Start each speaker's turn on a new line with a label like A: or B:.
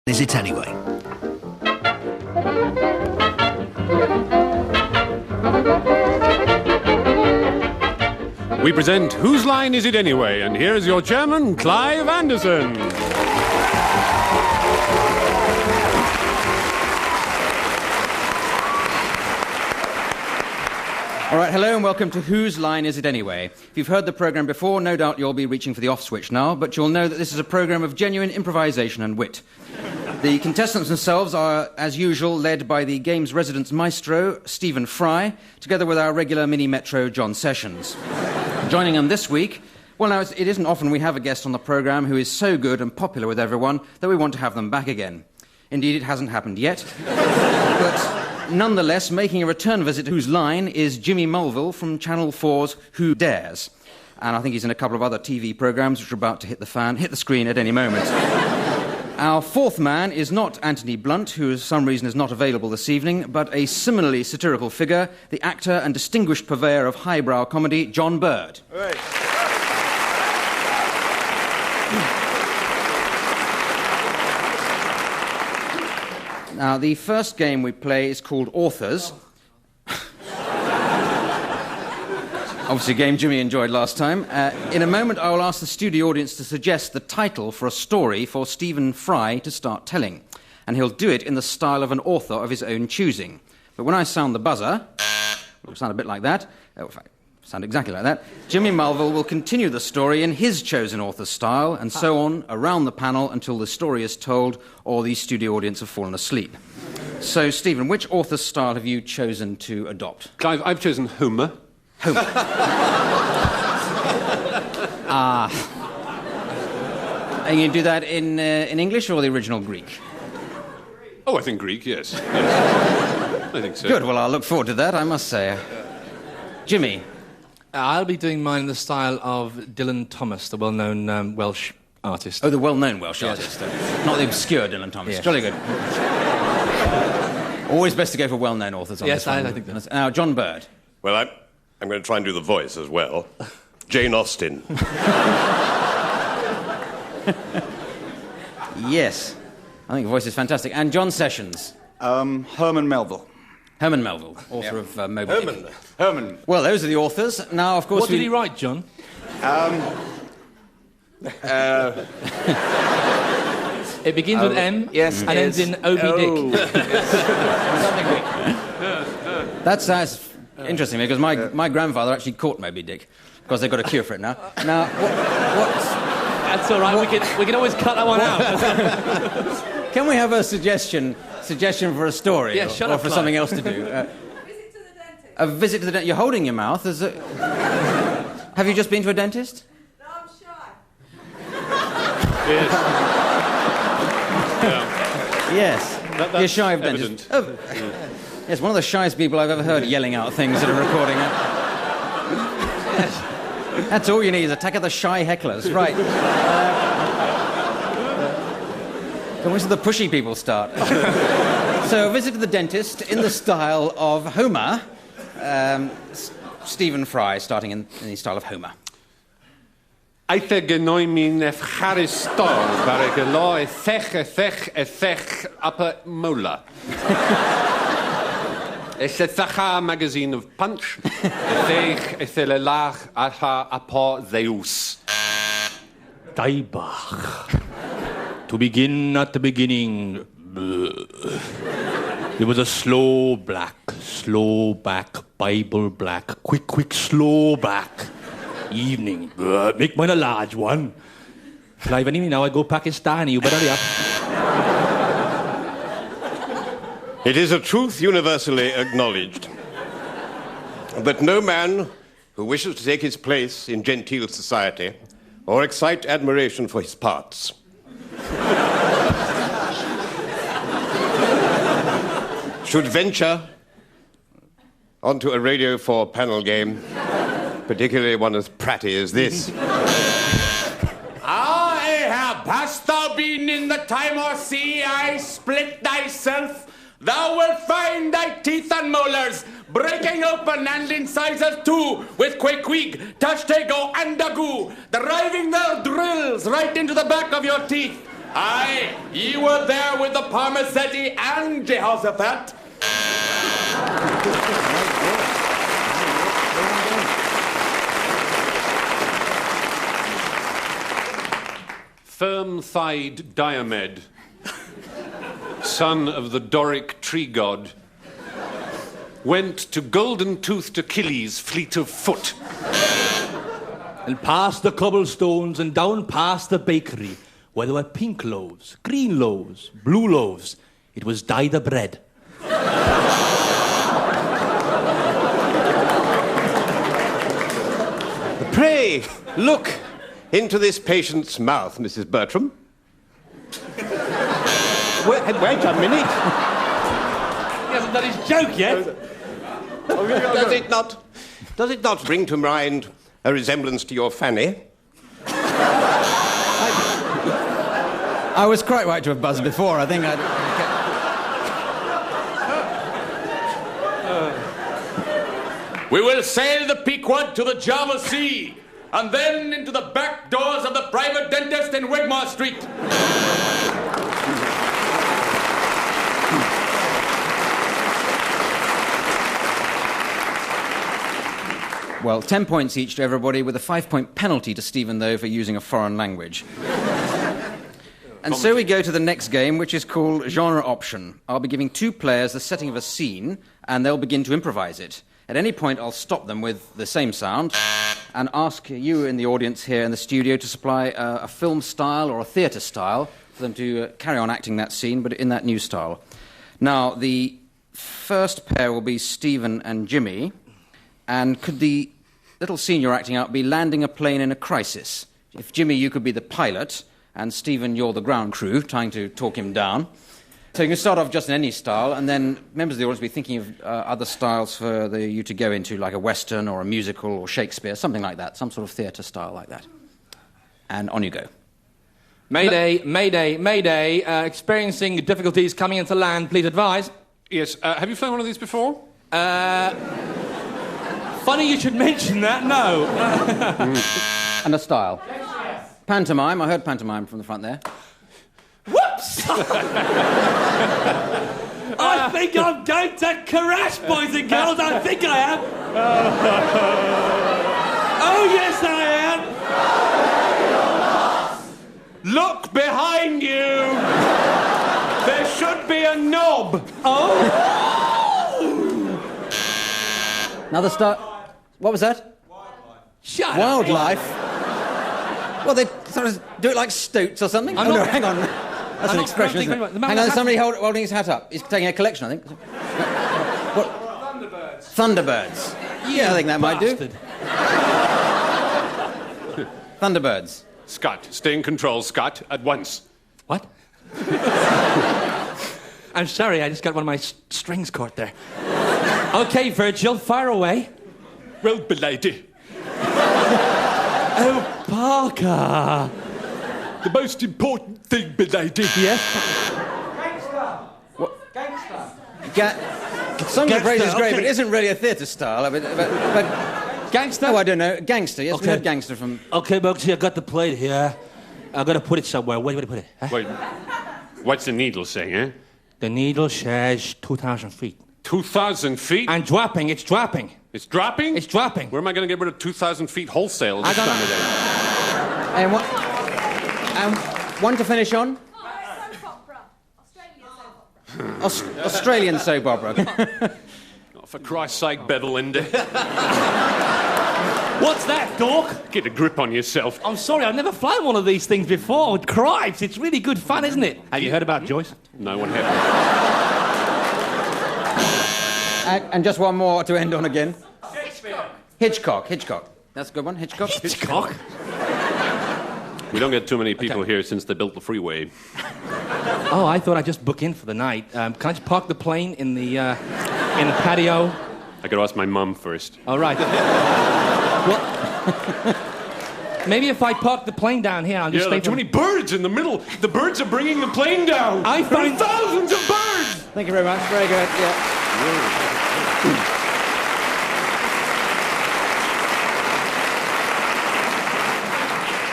A: Is it anyway?
B: We present Whose Line Is It Anyway? And here's your chairman, Clive Anderson.
C: All right, hello and welcome to Whose Line Is It Anyway? If you've heard the programme before, no doubt you'll be reaching for the off switch now, but you'll know that this is a programme of genuine improvisation and wit. The contestants themselves are, as usual, led by the game's resident maestro, Stephen Fry, together with our regular mini-metro, John Sessions. Joining them this week, well, now, it isn't often we have a guest on the programme who is so good and popular with everyone that we want to have them back again. Indeed, it hasn't happened yet, but nonetheless, making a return visit to Whose Line is Jimmy Mulville from Channel 4's Who Dares. And I think he's in a couple of other TV programmes which are about to hit the screen at any moment. Our fourth man is not Anthony Blunt, who for some reason is not available this evening, but a similarly satirical figure, the actor and distinguished purveyor of highbrow comedy, John Bird.
D: Right.
C: Now, the first game we play is called Authors. Obviously a game Jimmy enjoyed last time. In a moment, I will ask the studio audience to suggest the title for a story for Stephen Fry to start telling. And he'll do it in the style of an author of his own choosing. But when I sound the buzzer, it will sound a bit like that, in fact, sound exactly like that, Jimmy Mulville will continue the story in his chosen author's style, and so on, around the panel, until the story is told or the studio audience have fallen asleep. So, Stephen, which author's style have you chosen to adopt?
B: Clive, I've chosen Homer.
C: Homer. Are you going to do that in English or the original Greek?
B: Oh, I think Greek, yes. I think so.
C: Good, well, I'll look forward to that, I must say. Jimmy?
E: I'll be doing mine in the style of Dylan Thomas, the well-known Welsh artist.
C: Oh, the well-known Welsh artist. Not the obscure Dylan Thomas.
E: Yes.
C: Jolly good. Always best to go for well-known authors on this one.
E: Yes, I think that.
C: Now, John Bird.
D: Well, I'm going to try and do the voice as well. Jane Austen.
C: Yes. I think your voice is fantastic. And John Sessions.
F: Herman Melville.
C: Herman Melville, author of Moby Dick.
F: Herman.
C: Well, those are the authors. Now, of course,
E: What did he write, John? It begins with M
F: yes,
E: and ends in Obi Dick.
C: That's interesting, because my grandfather actually caught Moby Dick. Of course, they've got a cure for it now. Now, what's...
E: That's all right. We can always cut that one out.
C: Can we have a suggestion for a story?
E: Yeah, shut
C: or
E: up,
C: for
E: Clive.
C: something else to do?
G: Visit to the dentist.
C: A visit to the dentist. You're holding your mouth. Have you just been to a dentist?
G: No, I'm shy.
B: Yes.
C: Yes.
B: That's
C: You're shy of
B: evident.
C: dentists. Oh. Yes, one of the shyest people I've ever heard yelling out things at a recording. That's all you need, is Attack of the Shy Hecklers. Right. Can we see the pushy people start? So, a visit to the dentist in the style of Homer. Stephen Fry, starting in the style of Homer.
B: Aethe genoimin ef charistor, barag y lo ethech upper mola. Ethethacha magazine of Punch, ethech ethelelach atha apo Zeus.
E: Daibach. To begin at the beginning, it was a slow back, Bible black, quick, slow back. Evening, make mine a large one. Clive, anyway, now I go Pakistani, you better hurry up.
D: It is a truth universally acknowledged that no man who wishes to take his place in genteel society or excite admiration for his parts should venture onto a Radio 4 panel game, particularly one as pratty as this.
H: Hast thou been in the time of sea I split thyself? Thou wilt find thy teeth and molars breaking open and incisors too, with Queequeg, Tashtego, and Dagu, driving their drills right into the back of your teeth. Aye, ye were there with the Parmacetti and Jehoshaphat.
B: Firm-thighed Diomed, son of the Doric tree god, went to golden-toothed Achilles, fleet of foot.
E: And past the cobblestones and down past the bakery, where there were pink loaves, green loaves, blue loaves. It was dyed a bread.
D: Pray, look into this patient's mouth, Mrs. Bertram. Wait a minute.
E: He hasn't done his joke yet.
D: Does it not bring to mind a resemblance to your Fanny?
C: I was quite right to have buzzed before. I think I'd...
H: We will sail the Pequod to the Java Sea, and then into the back doors of the private dentist in Wigmore Street.
C: Well, 10 points each to everybody, with a 5-point penalty to Stephen, though, for using a foreign language. And so we go to the next game, which is called Genre Option. I'll be giving two players the setting of a scene, and they'll begin to improvise it. At any point, I'll stop them with the same sound and ask you in the audience here in the studio to supply a film style or a theatre style for them to carry on acting that scene, but in that new style. Now, the first pair will be Stephen and Jimmy. And could the little scene you're acting out be landing a plane in a crisis? If Jimmy, you could be the pilot, and Stephen, you're the ground crew, trying to talk him down. So you can start off just in any style, and then members of the audience will be thinking of other styles for you to go into, like a Western or a musical or Shakespeare, something like that, some sort of theatre style like that. And on you go.
E: Mayday, mayday, mayday. Experiencing difficulties coming into land, please advise.
B: Yes, have you flown one of these before?
E: Funny you should mention that, no.
C: And a style. Pantomime, I heard pantomime from the front there.
E: Whoops! I think I'm going to crash, boys and girls. I think I am. Oh, yes, I am.
B: Look behind you! There should be a knob!
E: Oh!
C: Another start. What was that?
E: Shut up.
C: Wildlife. Well, they sort of do it like stoats or something.
E: I'm
C: Oh, no,
E: not-
C: hang on. That's an
E: not
C: expression, isn't
E: correcting
C: it?
E: anyone.
C: Hang on, somebody holding his hat up. He's taking a collection, I think. What? Thunderbirds. Yeah, I think that might do.
E: Bastard.
C: Thunderbirds.
B: Scott, stay in control, Scott, at once.
E: What? I'm sorry, I just got one of my strings caught there. Okay, Virgil, fire away.
B: Well, belady,
E: Oh, Parker.
B: the most important thing, belady.
E: Yes?
C: Some of the phrase is great,
E: okay.
C: but it isn't really a theatre style. But
E: Gangster?
C: oh, I don't know. Gangster, yes, we
E: Okay.
C: heard gangster from...
E: Okay, Bugsy, I got the plate here. I gotta put it somewhere. Where do you put it? Huh?
B: Wait, what's the needle saying, eh?
E: The needle says 2,000 feet.
B: 2,000 feet?
E: And dropping, it's dropping.
B: It's dropping?
E: It's dropping.
B: Where am I going to get rid of 2,000 feet wholesale this
E: I don't
B: time of
E: know.
B: day?
C: And one to finish on?
G: Oh, soap opera. Australian soap opera.
C: Australian soap opera.
B: Oh, for Christ's sake, Bevelinda.
E: What's that, dork?
B: Get a grip on yourself.
E: I'm sorry, I've never flown one of these things before. Cripes, it's really good fun, isn't it? Have you heard about Joyce?
B: No one has.
C: And just one more to end on again. Hitchcock. That's a good one, Hitchcock.
E: Hitchcock?
B: We don't get too many people here since they built the freeway.
E: Oh, I thought I'd just book in for the night. Can I just park the plane in the patio?
B: I got to ask my mum first.
E: All right. Well, maybe if I park the plane down here, I'll just
B: Yeah,
E: stay
B: there are too many birds in the middle. The birds are bringing the plane down.
E: I
B: There are
E: find-
B: thousands of birds.
C: Thank you very much. Very good. Yeah.